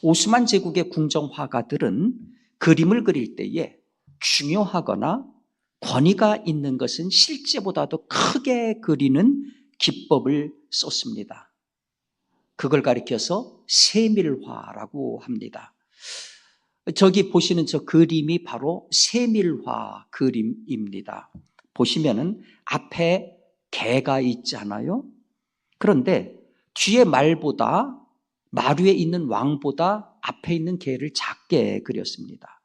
오스만 제국의 궁정 화가들은 그림을 그릴 때에 중요하거나 권위가 있는 것은 실제보다도 크게 그리는 기법을 썼습니다. 그걸 가리켜서 세밀화라고 합니다. 저기 보시는 저 그림이 바로 세밀화 그림입니다. 보시면은 앞에 개가 있잖아요. 그런데 뒤에 말보다, 말 위에 있는 왕보다 앞에 있는 개를 작게 그렸습니다.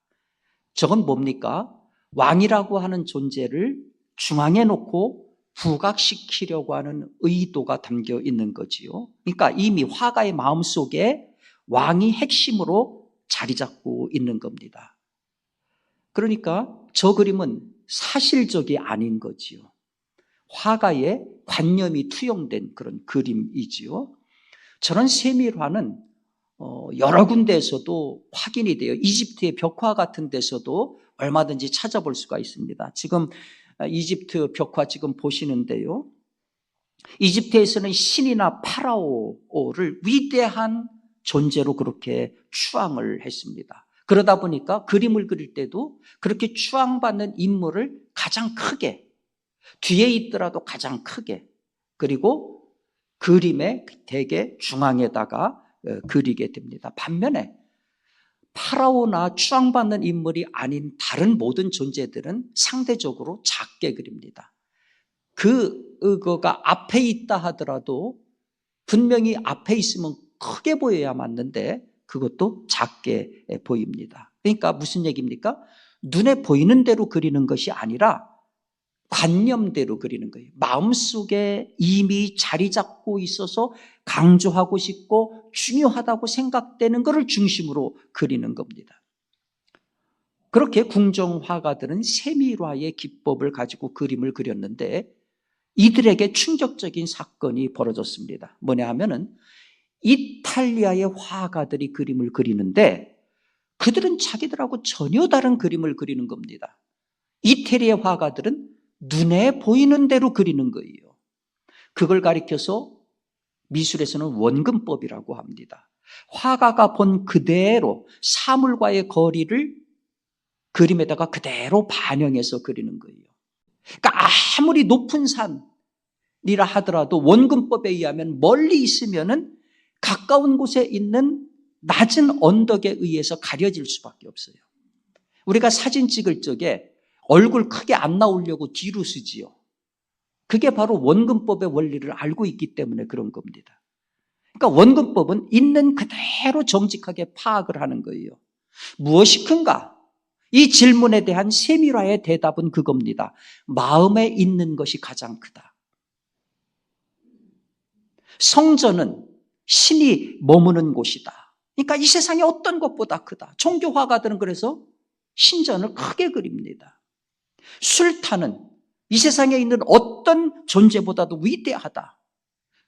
저건 뭡니까? 왕이라고 하는 존재를 중앙에 놓고 부각시키려고 하는 의도가 담겨 있는 거지요. 그러니까 이미 화가의 마음속에 왕이 핵심으로 자리 잡고 있는 겁니다. 그러니까 저 그림은 사실적이 아닌 거지요. 화가의 관념이 투영된 그런 그림이지요. 저런 세밀화는 여러 군데에서도 확인이 돼요. 이집트의 벽화 같은 데서도 얼마든지 찾아볼 수가 있습니다. 지금 이집트 벽화 지금 보시는데요. 이집트에서는 신이나 파라오를 위대한 존재로 그렇게 추앙을 했습니다. 그러다 보니까 그림을 그릴 때도 그렇게 추앙받는 인물을 가장 크게, 뒤에 있더라도 가장 크게, 그리고 그림의 대개 중앙에다가 그리게 됩니다. 반면에 파라오나 추앙받는 인물이 아닌 다른 모든 존재들은 상대적으로 작게 그립니다. 그거가 앞에 있다 하더라도 분명히 앞에 있으면 크게 보여야 맞는데 그것도 작게 보입니다. 그러니까 무슨 얘기입니까? 눈에 보이는 대로 그리는 것이 아니라 관념대로 그리는 거예요. 마음속에 이미 자리 잡고 있어서 강조하고 싶고 중요하다고 생각되는 것을 중심으로 그리는 겁니다. 그렇게 궁정 화가들은 세밀화의 기법을 가지고 그림을 그렸는데 이들에게 충격적인 사건이 벌어졌습니다. 뭐냐 하면은 이탈리아의 화가들이 그림을 그리는데 그들은 자기들하고 전혀 다른 그림을 그리는 겁니다. 이태리의 화가들은 눈에 보이는 대로 그리는 거예요. 그걸 가리켜서 미술에서는 원근법이라고 합니다. 화가가 본 그대로 사물과의 거리를 그림에다가 그대로 반영해서 그리는 거예요. 그러니까 아무리 높은 산이라 하더라도 원근법에 의하면 멀리 있으면은 가까운 곳에 있는 낮은 언덕에 의해서 가려질 수밖에 없어요. 우리가 사진 찍을 적에 얼굴 크게 안 나오려고 뒤로 쓰지요. 그게 바로 원근법의 원리를 알고 있기 때문에 그런 겁니다. 그러니까 원근법은 있는 그대로 정직하게 파악을 하는 거예요. 무엇이 큰가? 이 질문에 대한 세밀화의 대답은 그겁니다. 마음에 있는 것이 가장 크다. 성전은 신이 머무는 곳이다. 그러니까 이 세상에 어떤 것보다 크다. 종교 화가들은 그래서 신전을 크게 그립니다. 술탄은 이 세상에 있는 어떤 존재보다도 위대하다.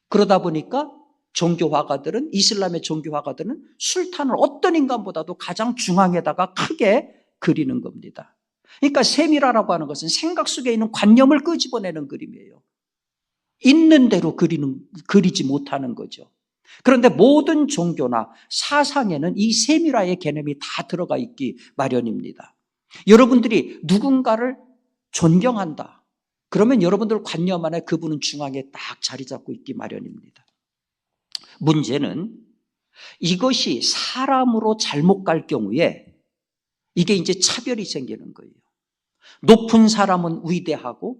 그러다 보니까 종교 화가들은, 이슬람의 종교 화가들은 술탄을 어떤 인간보다도 가장 중앙에다가 크게 그리는 겁니다. 그러니까 세밀화라고 하는 것은 생각 속에 있는 관념을 끄집어내는 그림이에요. 있는 대로 그리지 못하는 거죠. 그런데 모든 종교나 사상에는 이 세밀화의 개념이 다 들어가 있기 마련입니다. 여러분들이 누군가를 존경한다. 그러면 여러분들 관념 안에 그분은 중앙에 딱 자리 잡고 있기 마련입니다. 문제는 이것이 사람으로 잘못 갈 경우에 이게 이제 차별이 생기는 거예요. 높은 사람은 위대하고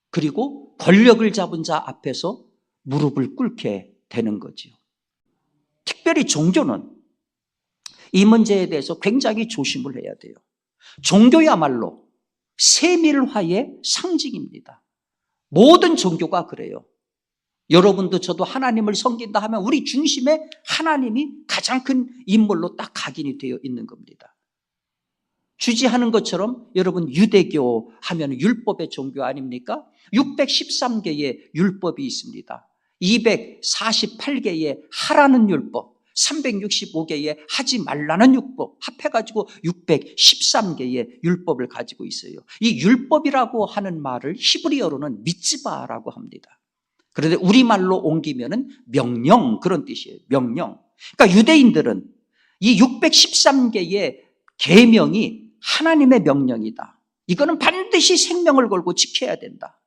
그리고 권력을 잡은 자 앞에서 무릎을 꿇게 되는 거죠. 특별히 종교는 이 문제에 대해서 굉장히 조심을 해야 돼요. 종교야말로 세밀화의 상징입니다. 모든 종교가 그래요. 여러분도 저도 하나님을 섬긴다 하면 우리 중심에 하나님이 가장 큰 인물로 딱 각인이 되어 있는 겁니다. 주지하는 것처럼 여러분 유대교 하면 율법의 종교 아닙니까? 613개의 율법이 있습니다. 248개의 하라는 율법, 365개의 하지 말라는 율법 합해가지고 613개의 율법을 가지고 있어요. 이 율법이라고 하는 말을 히브리어로는 미츠바라고 합니다. 그런데 우리말로 옮기면은 명령, 그런 뜻이에요. 명령. 그러니까 유대인들은 이 613개의 계명이 하나님의 명령이다. 이거는 반드시 생명을 걸고 지켜야 된다.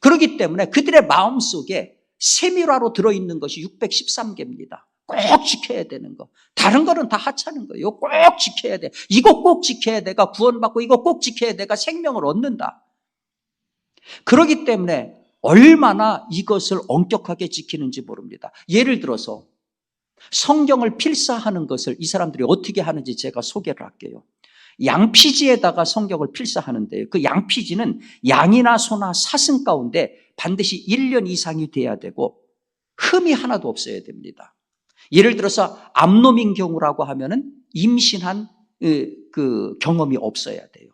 그렇기 때문에 그들의 마음속에 세밀화로 들어있는 것이 613개입니다. 꼭 지켜야 되는 거. 다른 거는 다 하찮은 거예요. 꼭 지켜야 돼. 이거 꼭 지켜야 돼가 구원받고 이거 꼭 지켜야 돼가 생명을 얻는다. 그렇기 때문에 얼마나 이것을 엄격하게 지키는지 모릅니다. 예를 들어서 성경을 필사하는 것을 이 사람들이 어떻게 하는지 제가 소개를 할게요. 양피지에다가 성경을 필사하는데요. 그 양피지는 양이나 소나 사슴 가운데 반드시 1년 이상이 돼야 되고 흠이 하나도 없어야 됩니다. 예를 들어서 암놈인 경우라고 하면은 임신한 그 경험이 없어야 돼요.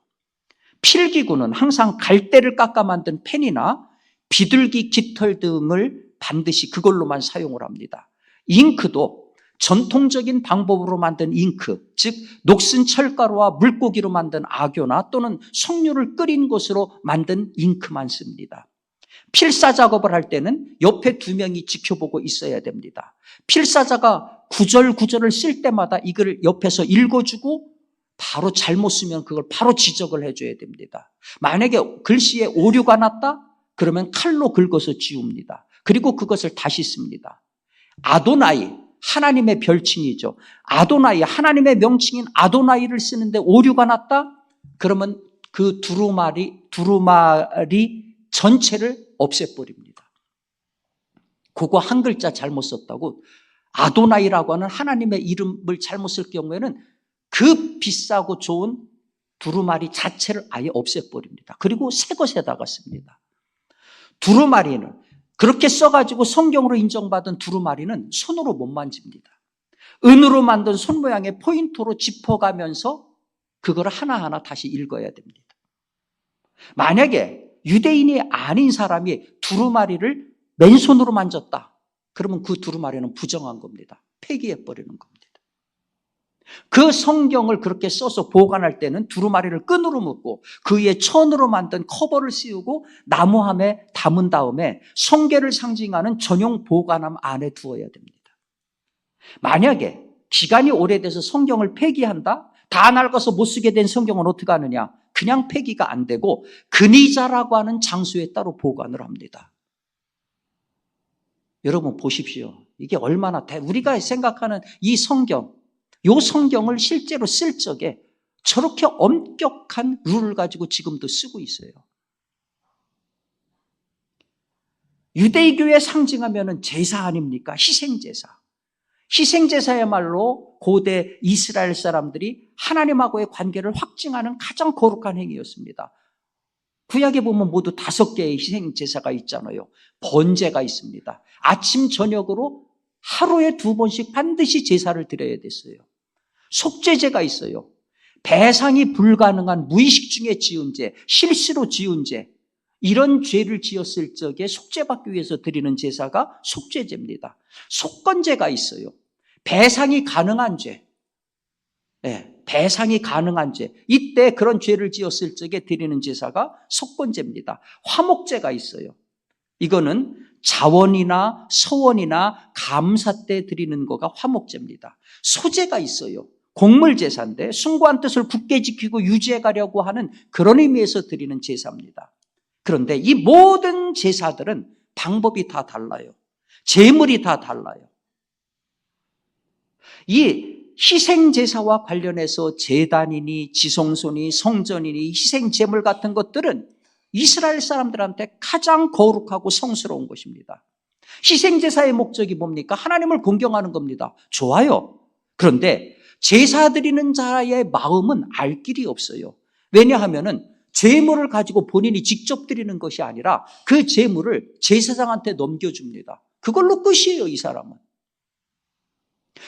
필기구는 항상 갈대를 깎아 만든 펜이나 비둘기 깃털 등을 반드시 그걸로만 사용을 합니다. 잉크도 전통적인 방법으로 만든 잉크, 즉 녹슨 철가루와 물고기로 만든 악교나 또는 석류를 끓인 것으로 만든 잉크만 씁니다. 필사 작업을 할 때는 옆에 2명이 지켜보고 있어야 됩니다. 필사자가 구절구절을 쓸 때마다 이걸 옆에서 읽어주고 바로 잘못 쓰면 그걸 바로 지적을 해줘야 됩니다. 만약에 글씨에 오류가 났다? 그러면 칼로 긁어서 지웁니다. 그리고 그것을 다시 씁니다. 아도나이, 하나님의 별칭이죠. 아도나이, 하나님의 명칭인 아도나이를 쓰는데 오류가 났다? 그러면 그 두루마리 전체를 없애버립니다. 그거 한 글자 잘못 썼다고 아도나이라고 하는 하나님의 이름을 잘못 쓸 경우에는 그 비싸고 좋은 두루마리 자체를 아예 없애버립니다. 그리고 새 것에다가 씁니다. 두루마리는 그렇게 써가지고 성경으로 인정받은 두루마리는 손으로 못 만집니다. 은으로 만든 손 모양의 포인트로 짚어가면서 그걸 하나하나 다시 읽어야 됩니다. 만약에 유대인이 아닌 사람이 두루마리를 맨손으로 만졌다. 그러면 그 두루마리는 부정한 겁니다. 폐기해버리는 겁니다. 그 성경을 그렇게 써서 보관할 때는 두루마리를 끈으로 묶고 그 위에 천으로 만든 커버를 씌우고 나무함에 담은 다음에 성계를 상징하는 전용 보관함 안에 두어야 됩니다. 만약에 기간이 오래돼서 성경을 폐기한다? 다 낡아서 못 쓰게 된 성경은 어떻게 하느냐? 그냥 폐기가 안 되고 근의자라고 하는 장소에 따로 보관을 합니다. 여러분 보십시오. 이게 얼마나 우리가 생각하는 이 성경, 이 성경을 실제로 쓸 적에 저렇게 엄격한 룰을 가지고 지금도 쓰고 있어요. 유대교에 상징하면 제사 아닙니까? 희생제사. 희생제사야말로 고대 이스라엘 사람들이 하나님하고의 관계를 확증하는 가장 거룩한 행위였습니다. 구약에 보면 모두 5개의 희생제사가 있잖아요. 번제가 있습니다. 아침 저녁으로 하루에 2번씩 반드시 제사를 드려야 됐어요. 속죄제가 있어요. 배상이 불가능한 무의식 중에 지은 죄, 실수로 지은 죄, 이런 죄를 지었을 적에 속죄받기 위해서 드리는 제사가 속죄제입니다. 속건제가 있어요. 배상이 가능한 죄. 배상이 가능한 죄. 이때 그런 죄를 지었을 적에 드리는 제사가 속건제입니다. 화목제가 있어요. 이거는 자원이나 서원이나 감사 때 드리는 거가 화목제입니다. 소제가 있어요. 공물제사인데 숭고한 뜻을 굳게 지키고 유지해 가려고 하는 그런 의미에서 드리는 제사입니다. 그런데 이 모든 제사들은 방법이 다 달라요. 제물이 다 달라요. 이 희생제사와 관련해서 제단이니 지성소니 성전이니 희생제물 같은 것들은 이스라엘 사람들한테 가장 거룩하고 성스러운 것입니다. 희생제사의 목적이 뭡니까? 하나님을 공경하는 겁니다. 좋아요. 그런데 제사 드리는 자의 마음은 알 길이 없어요. 왜냐하면 제물을 가지고 본인이 직접 드리는 것이 아니라 그 제물을 제사장한테 넘겨줍니다. 그걸로 끝이에요, 이 사람은.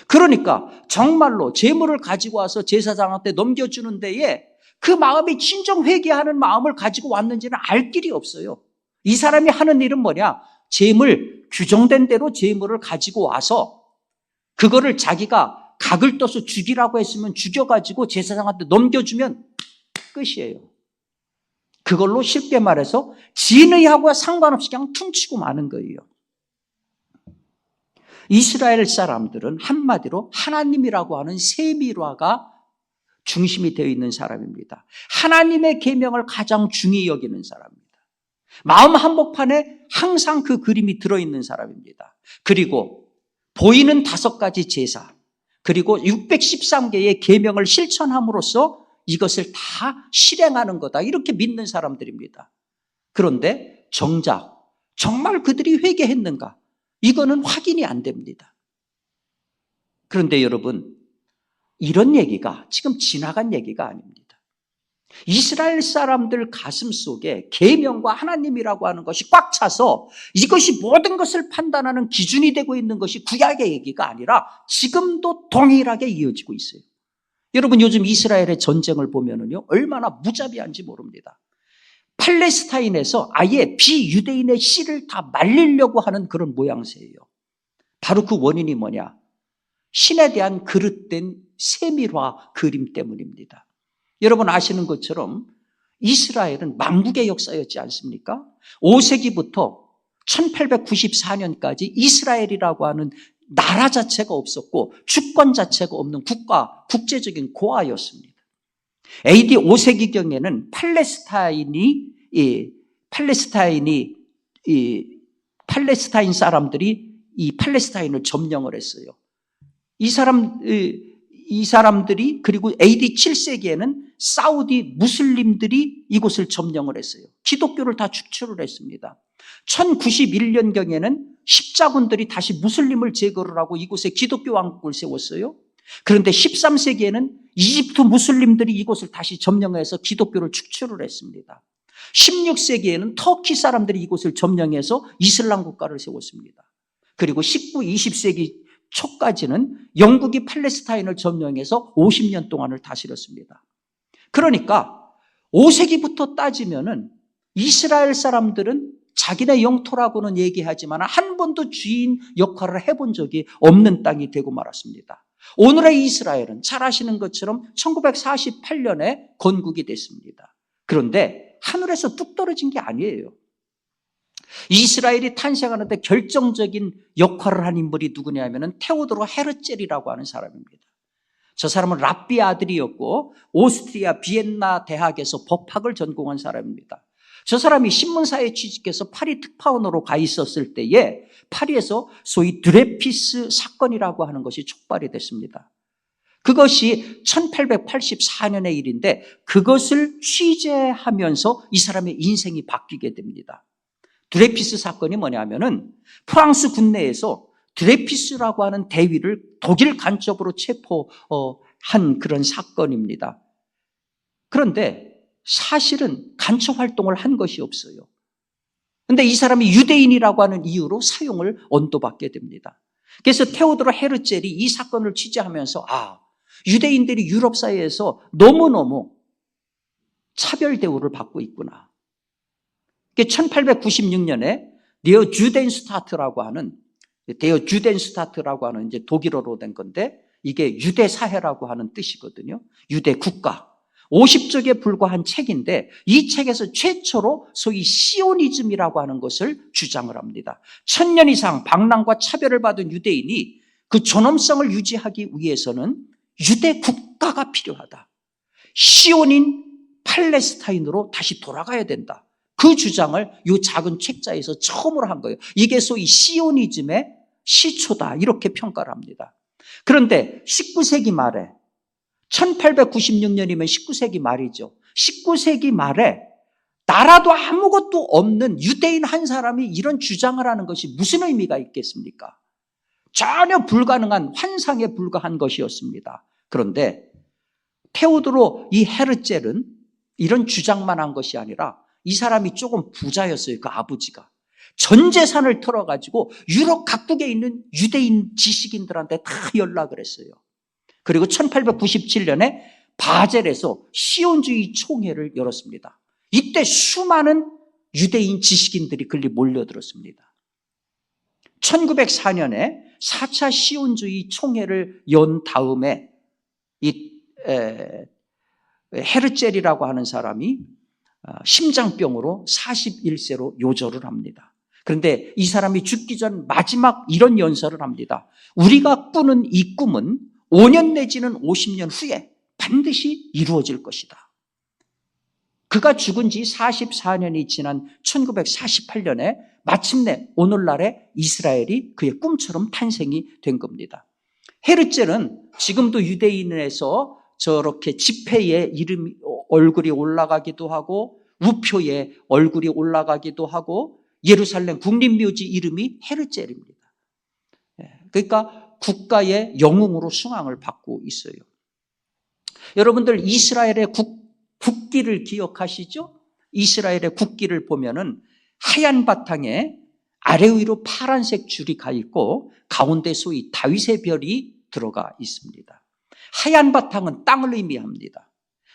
그러니까 정말로 제물을 가지고 와서 제사장한테 넘겨주는 데에 그 마음이 진정 회개하는 마음을 가지고 왔는지는 알 길이 없어요. 이 사람이 하는 일은 뭐냐? 제물, 규정된 대로 제물을 가지고 와서 그거를 자기가 각을 떠서 죽이라고 했으면 죽여가지고 제사장한테 넘겨주면 끝이에요. 그걸로 쉽게 말해서 진의하고 상관없이 그냥 퉁치고 마는 거예요. 이스라엘 사람들은 한마디로 하나님이라고 하는 세밀화가 중심이 되어 있는 사람입니다. 하나님의 계명을 가장 중히 여기는 사람입니다. 마음 한복판에 항상 그 그림이 들어있는 사람입니다. 그리고 보이는 5가지 제사, 그리고 613개의 계명을 실천함으로써 이것을 다 실행하는 거다, 이렇게 믿는 사람들입니다. 그런데 정작 정말 그들이 회개했는가? 이거는 확인이 안 됩니다. 그런데 여러분, 이런 얘기가 지금 지나간 얘기가 아닙니다. 이스라엘 사람들 가슴 속에 계명과 하나님이라고 하는 것이 꽉 차서 이것이 모든 것을 판단하는 기준이 되고 있는 것이 구약의 얘기가 아니라 지금도 동일하게 이어지고 있어요. 여러분, 요즘 이스라엘의 전쟁을 보면은요, 얼마나 무자비한지 모릅니다. 팔레스타인에서 아예 비유대인의 씨를 다 말리려고 하는 그런 모양새예요. 바로 그 원인이 뭐냐? 신에 대한 그릇된 세밀화 그림 때문입니다. 여러분 아시는 것처럼 이스라엘은 망국의 역사였지 않습니까? 5세기부터 1894년까지 이스라엘이라고 하는 나라 자체가 없었고 주권 자체가 없는 국가, 국제적인 고아였습니다. AD 5세기경에는 팔레스타인 사람들이 이 팔레스타인을 점령을 했어요. 이 사람들이, 그리고 AD 7세기에는 사우디 무슬림들이 이곳을 점령을 했어요. 기독교를 다 축출을 했습니다. 1091년경에는 십자군들이 다시 무슬림을 제거를 하고 이곳에 기독교 왕국을 세웠어요. 그런데 13세기에는 이집트 무슬림들이 이곳을 다시 점령해서 기독교를 축출을 했습니다. 16세기에는 터키 사람들이 이곳을 점령해서 이슬람 국가를 세웠습니다. 그리고 19, 20세기 초까지는 영국이 팔레스타인을 점령해서 50년 동안을 다스렸습니다. 그러니까 5세기부터 따지면은 이스라엘 사람들은 자기네 영토라고는 얘기하지만 한 번도 주인 역할을 해본 적이 없는 땅이 되고 말았습니다. 오늘의 이스라엘은 잘 아시는 것처럼 1948년에 건국이 됐습니다. 그런데 하늘에서 뚝 떨어진 게 아니에요. 이스라엘이 탄생하는데 결정적인 역할을 한 인물이 누구냐면은 테오도르 헤르젤이라고 하는 사람입니다. 저 사람은 랍비 아들이었고 오스트리아 비엔나 대학에서 법학을 전공한 사람입니다. 저 사람이 신문사에 취직해서 파리 특파원으로 가 있었을 때에 파리에서 소위 드레피스 사건이라고 하는 것이 촉발이 됐습니다. 그것이 1884년의 일인데 그것을 취재하면서 이 사람의 인생이 바뀌게 됩니다. 드레피스 사건이 뭐냐면은 프랑스 군내에서 드레피스라고 하는 대위를 독일 간첩으로 체포한 그런 사건입니다. 그런데 사실은 간첩 활동을 한 것이 없어요. 그런데 이 사람이 유대인이라고 하는 이유로 사형을 언도받게 됩니다. 그래서 테오도르 헤르젤이 이 사건을 취재하면서 유대인들이 유럽 사회에서 너무너무 차별 대우를 받고 있구나. 1896년에 데어 주덴스타트라고 하는 이제 독일어로 된 건데 이게 유대 사회라고 하는 뜻이거든요. 유대 국가. 50쪽에 불과한 책인데 이 책에서 최초로 소위 시오니즘이라고 하는 것을 주장을 합니다. 1000년 이상 방랑과 차별을 받은 유대인이 그 존엄성을 유지하기 위해서는 유대 국가가 필요하다. 시온인 팔레스타인으로 다시 돌아가야 된다. 그 주장을 이 작은 책자에서 처음으로 한 거예요. 이게 소위 시오니즘의 시초다, 이렇게 평가를 합니다. 그런데 19세기 말에 1896년이면 19세기 말이죠. 19세기 말에 나라도 아무것도 없는 유대인 한 사람이 이런 주장을 하는 것이 무슨 의미가 있겠습니까? 전혀 불가능한, 환상에 불과한 것이었습니다. 그런데 테오도르 이 헤르젤은 이런 주장만 한 것이 아니라 이 사람이 조금 부자였어요. 그 아버지가. 전 재산을 털어가지고 유럽 각국에 있는 유대인 지식인들한테 다 연락을 했어요. 그리고 1897년에 바젤에서 시온주의 총회를 열었습니다. 이때 수많은 유대인 지식인들이 그리 몰려들었습니다. 1904년에 4차 시온주의 총회를 연 다음에 이 헤르젤이라고 하는 사람이 심장병으로 41세로 요절을 합니다. 그런데 이 사람이 죽기 전 마지막 이런 연설을 합니다. 우리가 꾸는 이 꿈은 5년 내지는 50년 후에 반드시 이루어질 것이다. 그가 죽은 지 44년이 지난 1948년에 마침내 오늘날의 이스라엘이 그의 꿈처럼 탄생이 된 겁니다. 헤르젤은 지금도 유대인에서 저렇게 지폐에 이름이 얼굴이 올라가기도 하고 우표에 얼굴이 올라가기도 하고 예루살렘 국립묘지 이름이 헤르젤입니다. 그러니까 국가의 영웅으로 숭앙을 받고 있어요. 여러분들 이스라엘의 국기를 기억하시죠? 이스라엘의 국기를 보면은 하얀 바탕에 아래 위로 파란색 줄이 가 있고 가운데 소위 다윗의 별이 들어가 있습니다. 하얀 바탕은 땅을 의미합니다.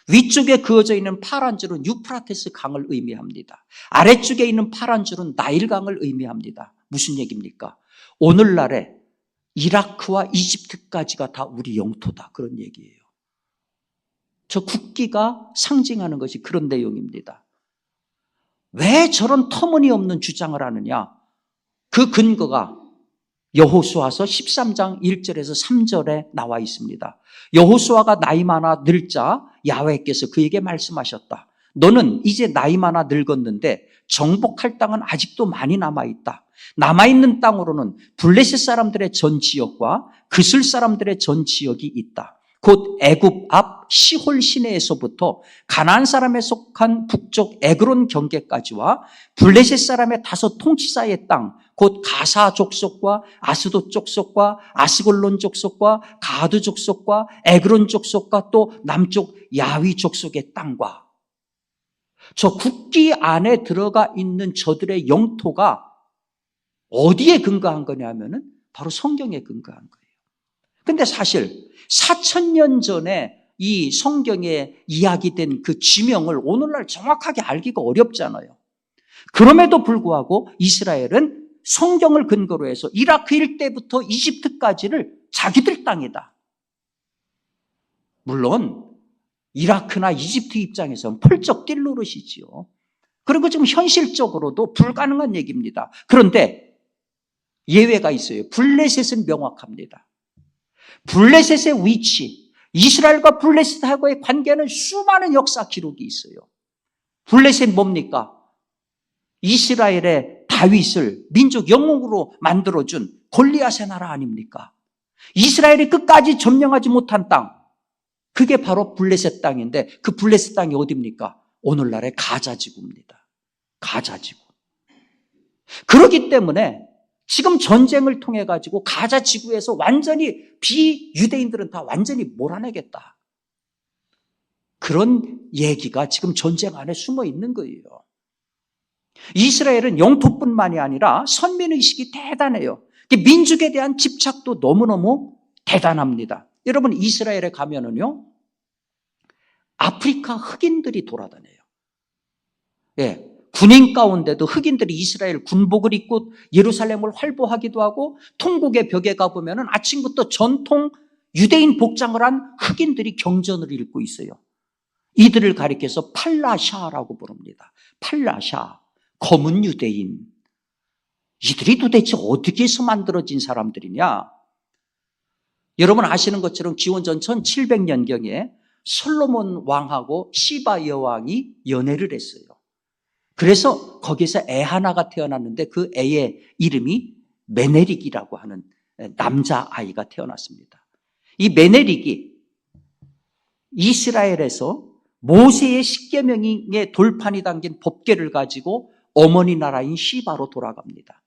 위쪽에 그어져 있는 파란 줄은 유프라테스 강을 의미합니다. 아래쪽에 있는 파란 줄은 나일강을 의미합니다. 무슨 얘기입니까? 오늘날의 이라크와 이집트까지가 다 우리 영토다, 그런 얘기예요. 저 국기가 상징하는 것이 그런 내용입니다. 왜 저런 터무니없는 주장을 하느냐? 그 근거가 여호수아서 13장 1절에서 3절에 나와 있습니다. 여호수아가 나이 많아 늙자 야훼께서 그에게 말씀하셨다. 너는 이제 나이 많아 늙었는데 정복할 땅은 아직도 많이 남아있다. 남아있는 땅으로는 블레셋 사람들의 전 지역과 그슬 사람들의 전 지역이 있다. 곧 애굽 앞 시홀 시내에서부터 가나안 사람에 속한 북쪽 에그론 경계까지와 블레셋 사람의 5 통치사의 땅, 곧 가사 족속과 아스돗 족속과 아스골론 족속과 가드 족속과 에그론 족속과 또 남쪽 야위 족속의 땅과 저 국기 안에 들어가 있는 저들의 영토가 어디에 근거한 거냐면은 바로 성경에 근거한 거예요. 근데 사실 4,000년 전에 이 성경에 이야기된 그 지명을 오늘날 정확하게 알기가 어렵잖아요. 그럼에도 불구하고 이스라엘은 성경을 근거로 해서 이라크 일대부터 이집트까지를 자기들 땅이다. 물론 이라크나 이집트 입장에서는 펄쩍 뛸 노릇이지요. 그리고 지금 현실적으로도 불가능한 얘기입니다. 그런데 예외가 있어요. 블레셋은 명확합니다. 블레셋의 위치, 이스라엘과 블레셋하고의 관계는 수많은 역사 기록이 있어요. 블레셋 뭡니까? 이스라엘의 다윗을 민족 영웅으로 만들어준 골리앗의 나라 아닙니까? 이스라엘이 끝까지 점령하지 못한 땅, 그게 바로 블레셋 땅인데 그 블레셋 땅이 어디입니까? 오늘날의 가자지구입니다. 가자지구. 그렇기 때문에 지금 전쟁을 통해 가지고 가자 지구에서 완전히 비유대인들은 다 완전히 몰아내겠다. 그런 얘기가 지금 전쟁 안에 숨어 있는 거예요. 이스라엘은 영토뿐만이 아니라 선민의식이 대단해요. 민족에 대한 집착도 너무너무 대단합니다. 여러분 이스라엘에 가면은요, 아프리카 흑인들이 돌아다녀요. 예. 군인 가운데도 흑인들이 이스라엘 군복을 입고 예루살렘을 활보하기도 하고 통곡의 벽에 가보면 아침부터 전통 유대인 복장을 한 흑인들이 경전을 읽고 있어요. 이들을 가리켜서 팔라샤라고 부릅니다. 팔라샤, 검은 유대인. 이들이 도대체 어떻게 해서 만들어진 사람들이냐? 여러분 아시는 것처럼 기원전 1700년경에 솔로몬 왕하고 시바 여왕이 연애를 했어요. 그래서 거기서 애 하나가 태어났는데 그 애의 이름이 메네릭이라고 하는 남자아이가 태어났습니다. 이 메네릭이 이스라엘에서 모세의 십계명의 돌판이 담긴 법궤를 가지고 어머니 나라인 시바로 돌아갑니다.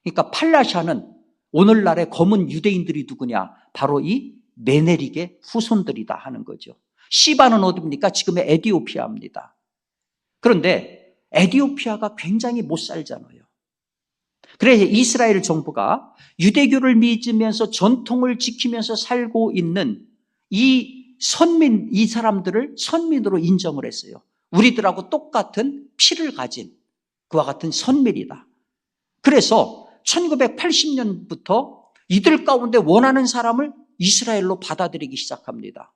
그러니까 팔라샤는 오늘날의 검은 유대인들이 누구냐? 바로 이 메네릭의 후손들이다 하는 거죠. 시바는 어디입니까? 지금의 에티오피아입니다. 그런데 에티오피아가 굉장히 못 살잖아요. 그래서 이스라엘 정부가 유대교를 믿으면서 전통을 지키면서 살고 있는 이 선민, 이 사람들을 선민으로 인정을 했어요. 우리들하고 똑같은 피를 가진 그와 같은 선민이다. 그래서 1980년부터 이들 가운데 원하는 사람을 이스라엘로 받아들이기 시작합니다.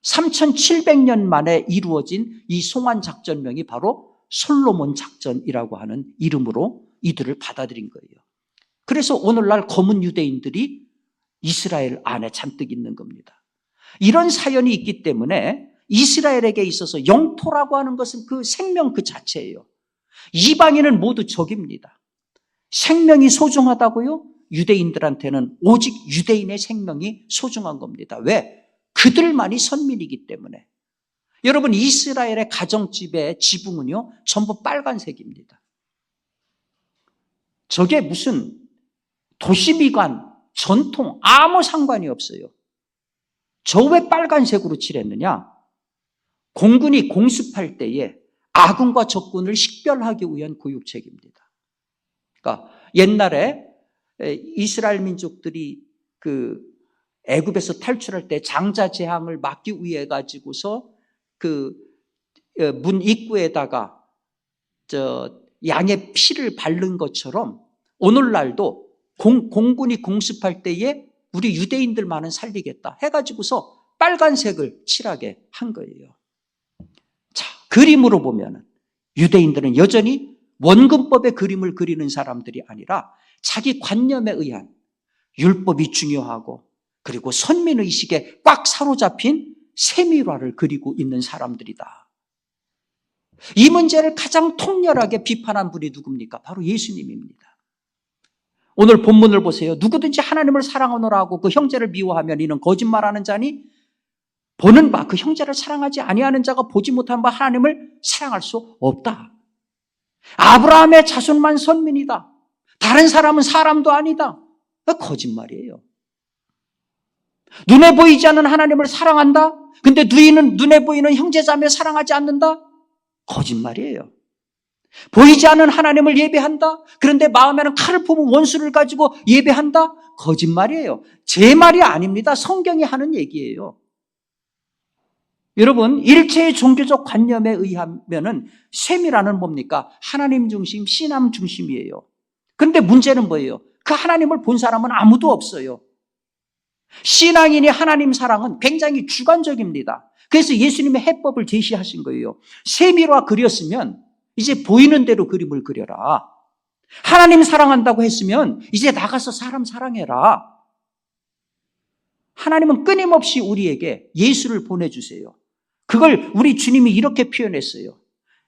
3700년 만에 이루어진 이 송환 작전명이 바로 솔로몬 작전이라고 하는 이름으로 이들을 받아들인 거예요. 그래서 오늘날 검은 유대인들이 이스라엘 안에 잔뜩 있는 겁니다. 이런 사연이 있기 때문에 이스라엘에게 있어서 영토라고 하는 것은 그 생명 그 자체예요. 이방인은 모두 적입니다. 생명이 소중하다고요? 유대인들한테는 오직 유대인의 생명이 소중한 겁니다. 왜? 그들만이 선민이기 때문에. 여러분, 이스라엘의 가정집의 지붕은요, 전부 빨간색입니다. 저게 무슨 도시미관, 전통, 아무 상관이 없어요. 저 왜 빨간색으로 칠했느냐? 공군이 공습할 때에 아군과 적군을 식별하기 위한 교육책입니다. 그러니까 옛날에 이스라엘 민족들이 그 애굽에서 탈출할 때 장자 재앙을 막기 위해 가지고서 그 문 입구에다가 양의 피를 바른 것처럼 오늘날도 공군이 공습할 때에 우리 유대인들만은 살리겠다 해가지고서 빨간색을 칠하게 한 거예요. 자, 그림으로 보면 유대인들은 여전히 원근법의 그림을 그리는 사람들이 아니라 자기 관념에 의한 율법이 중요하고 그리고 선민의식에 꽉 사로잡힌 세밀화를 그리고 있는 사람들이다. 이 문제를 가장 통렬하게 비판한 분이 누굽니까? 바로 예수님입니다. 오늘 본문을 보세요. 누구든지 하나님을 사랑하노라고 그 형제를 미워하면 이는 거짓말하는 자니 보는 바 그 형제를 사랑하지 아니하는 자가 보지 못한 바 하나님을 사랑할 수 없다. 아브라함의 자손만 선민이다. 다른 사람은 사람도 아니다. 거짓말이에요. 눈에 보이지 않는 하나님을 사랑한다? 근데 눈에 보이는 형제자매 사랑하지 않는다? 거짓말이에요. 보이지 않는 하나님을 예배한다? 그런데 마음에는 칼을 품은 원수를 가지고 예배한다? 거짓말이에요. 제 말이 아닙니다. 성경이 하는 얘기예요. 여러분, 일체의 종교적 관념에 의하면은 세밀화는 뭡니까? 하나님 중심, 신앙 중심이에요. 그런데 문제는 뭐예요? 그 하나님을 본 사람은 아무도 없어요. 신앙인이 하나님 사랑은 굉장히 주관적입니다. 그래서 예수님의 해법을 제시하신 거예요. 세밀화 그렸으면 이제 보이는 대로 그림을 그려라. 하나님 사랑한다고 했으면 이제 나가서 사람 사랑해라. 하나님은 끊임없이 우리에게 예수를 보내주세요. 그걸 우리 주님이 이렇게 표현했어요.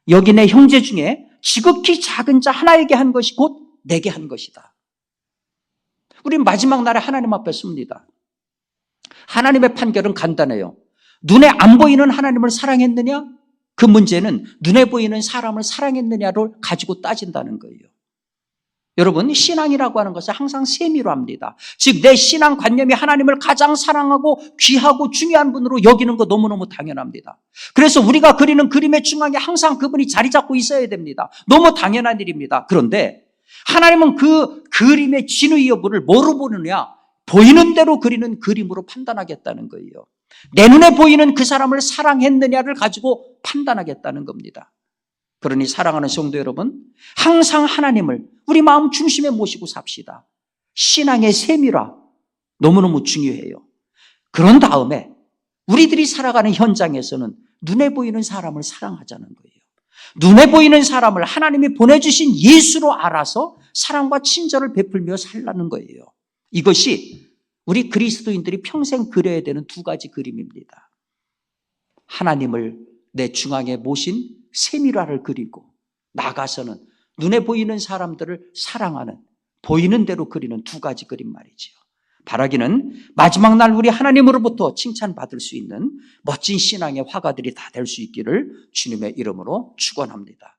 여기 내 형제 중에 지극히 작은 자 하나에게 한 것이 곧 내게 한 것이다. 우린 마지막 날에 하나님 앞에 섭니다. 하나님의 판결은 간단해요. 눈에 안 보이는 하나님을 사랑했느냐? 그 문제는 눈에 보이는 사람을 사랑했느냐를 가지고 따진다는 거예요. 여러분, 신앙이라고 하는 것은 항상 세밀화입니다. 즉, 내 신앙 관념이 하나님을 가장 사랑하고 귀하고 중요한 분으로 여기는 거 너무너무 당연합니다. 그래서 우리가 그리는 그림의 중앙에 항상 그분이 자리 잡고 있어야 됩니다. 너무 당연한 일입니다. 그런데 하나님은 그 그림의 진위 여부를 뭐로 보느냐? 보이는 대로 그리는 그림으로 판단하겠다는 거예요. 내 눈에 보이는 그 사람을 사랑했느냐를 가지고 판단하겠다는 겁니다. 그러니 사랑하는 성도 여러분, 항상 하나님을 우리 마음 중심에 모시고 삽시다. 신앙의 세밀화 너무너무 중요해요. 그런 다음에 우리들이 살아가는 현장에서는 눈에 보이는 사람을 사랑하자는 거예요. 눈에 보이는 사람을 하나님이 보내주신 예수로 알아서 사랑과 친절을 베풀며 살라는 거예요. 이것이 우리 그리스도인들이 평생 그려야 되는 두 가지 그림입니다. 하나님을 내 중앙에 모신 세밀화를 그리고 나가서는 눈에 보이는 사람들을 사랑하는, 보이는 대로 그리는 두 가지 그림 말이지요. 바라기는 마지막 날 우리 하나님으로부터 칭찬받을 수 있는 멋진 신앙의 화가들이 다 될 수 있기를 주님의 이름으로 축원합니다.